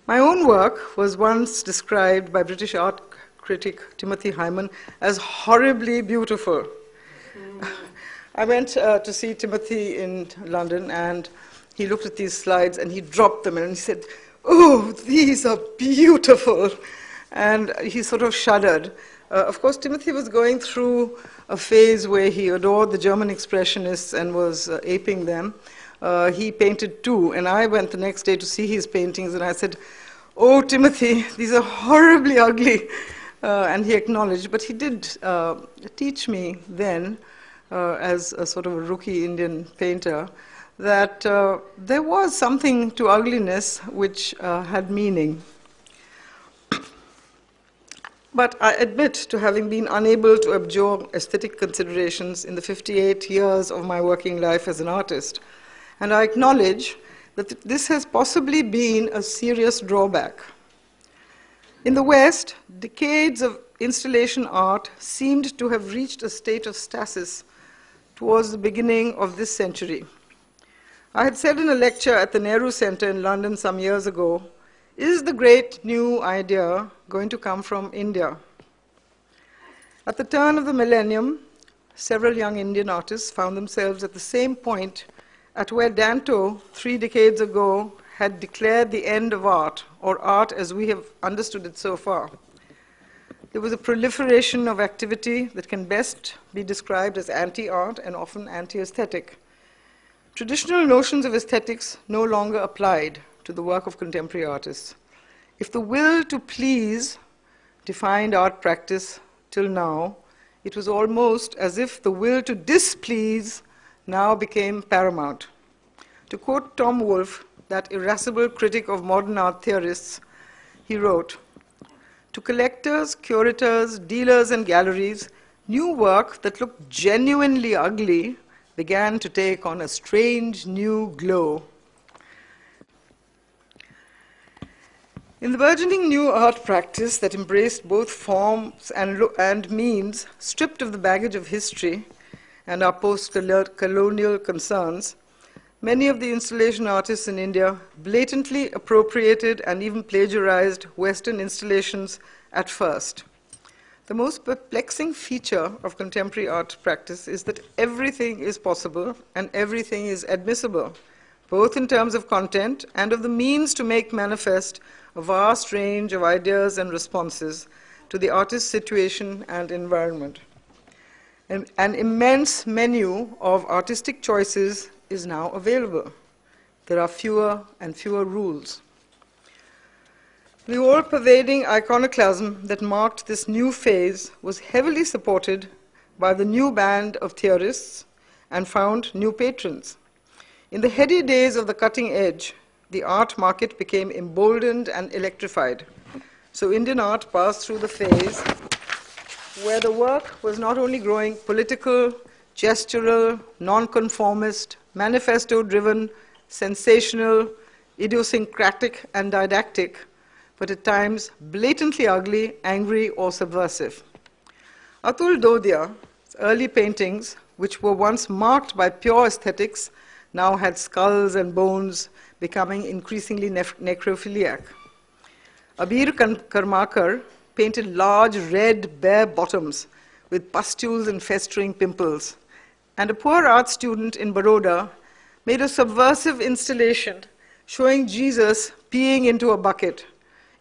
My own work was once described by British art critic Timothy Hyman as horribly beautiful. I went to see Timothy in London, and he looked at these slides and he dropped them and he said, "Oh, these are beautiful." And he sort of shuddered. Of course, Timothy was going through a phase where he adored the German expressionists and was aping them. He painted too, and I went the next day to see his paintings, and I said, "Oh, Timothy, these are horribly ugly." And he acknowledged, but he did teach me then, as a sort of a rookie Indian painter, that there was something to ugliness which had meaning. But I admit to having been unable to absorb aesthetic considerations in the 58 years of my working life as an artist. And I acknowledge that this has possibly been a serious drawback. In the West, decades of installation art seemed to have reached a state of stasis towards the beginning of this century. I had said in a lecture at the Nehru Center in London some years ago, "Is the great new idea going to come from India?" At the turn of the millennium, several young Indian artists found themselves at the same point at where Danto 3 decades ago had declared the end of art, or art as we have understood it so far. There was a proliferation of activity that can best be described as anti-art and often anti-aesthetic. Traditional notions of aesthetics no longer applied to the work of contemporary artists. If the will to please defined art practice till now, it was almost as if the will to displease now became paramount. To quote Tom Wolfe, that irascible critic of modern art theorists, he wrote, "To collectors, curators, dealers, and galleries, new work that looked genuinely ugly began to take on a strange new glow." In the burgeoning new art practice that embraced both forms and means, stripped of the baggage of history and our post-colonial concerns, many of the installation artists in India blatantly appropriated and even plagiarized Western installations at first. The most perplexing feature of contemporary art practice is that everything is possible and everything is admissible, both in terms of content and of the means to make manifest a vast range of ideas and responses to the artist's situation and environment. An immense menu of artistic choices is now available. There are fewer and fewer rules. The all-pervading iconoclasm that marked this new phase was heavily supported by the new band of theorists and found new patrons. In the heady days of the cutting edge, the art market became emboldened and electrified. So Indian art passed through the phase where the work was not only growing political, gestural, nonconformist, manifesto-driven, sensational, idiosyncratic, and didactic, but at times blatantly ugly, angry, or subversive. Atul Dodia's early paintings, which were once marked by pure aesthetics, now had skulls and bones, becoming increasingly necrophiliac. Abir Karmakar painted large red bare bottoms with pustules and festering pimples. And a poor art student in Baroda made a subversive installation showing Jesus peeing into a bucket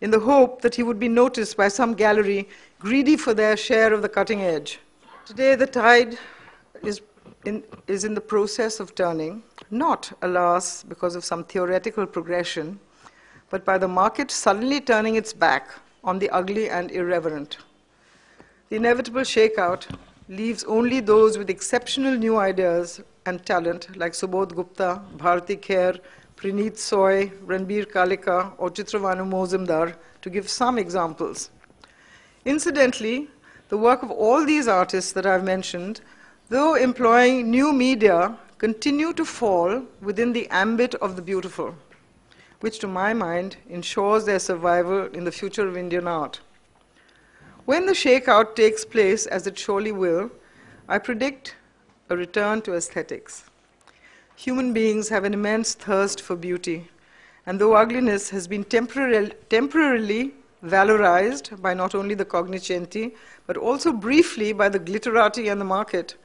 in the hope that he would be noticed by some gallery greedy for their share of the cutting edge. Today the tide is in the process of turning, not, alas, because of some theoretical progression, but by the market suddenly turning its back on the ugly and irreverent. The inevitable shakeout leaves only those with exceptional new ideas and talent like Subodh Gupta, Bharati Kher, Praneeth Soy, Ranbir Kalika, or Chitravanu Mozumdar, to give some examples. Incidentally, the work of all these artists that I've mentioned, though employing new media, continue to fall within the ambit of the beautiful, which to my mind ensures their survival in the future of Indian art. When the shakeout takes place, as it surely will, I predict a return to aesthetics. Human beings have an immense thirst for beauty, And though ugliness has been temporarily valorized by not only the cognoscenti, but also briefly by the glitterati and the market,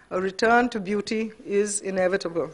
a return to beauty is inevitable.